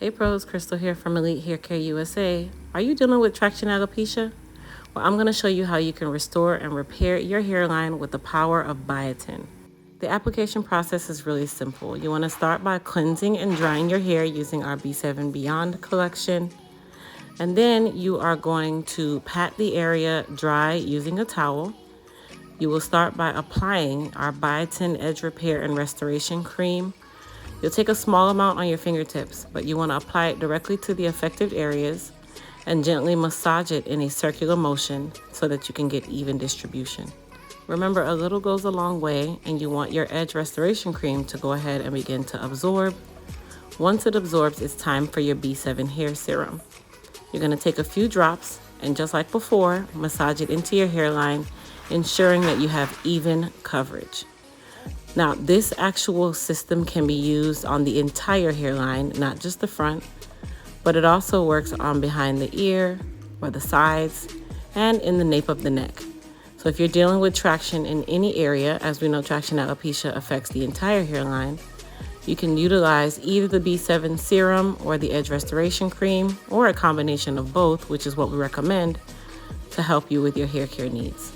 Hey pros, Crystal here from Elite Hair Care USA. Are you dealing with traction alopecia? Well, I'm going to show you how you can restore and repair your hairline with the power of biotin. The application process is really simple. You want to start by cleansing and drying your hair using our B7 Beyond collection. And then you are going to pat the area dry using a towel. You will start by applying our Biotin Edge Repair and Restoration Cream. You'll take a small amount on your fingertips, but you want to apply it directly to the affected areas and gently massage it in a circular motion so that you can get even distribution. Remember, a little goes a long way, and you want your Edge Restoration Cream to go ahead and begin to absorb. Once it absorbs, it's time for your B7 hair serum. You're going to take a few drops and, just like before, massage it into your hairline, ensuring that you have even coverage. Now, this actual system can be used on the entire hairline, not just the front, but it also works on behind the ear or the sides and in the nape of the neck. So if you're dealing with traction in any area, as we know traction alopecia affects the entire hairline, you can utilize either the B7 serum or the Edge Restoration Cream, or a combination of both, which is what we recommend to help you with your hair care needs.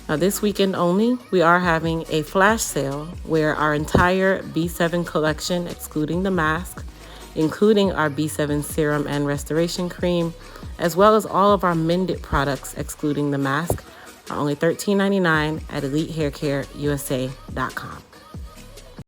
Now, this weekend only, we are having a flash sale where our entire B7 collection, excluding the mask, including our B7 serum and restoration cream, as well as all of our Mended products, excluding the mask, are only $13.99 at EliteHairCareUSA.com.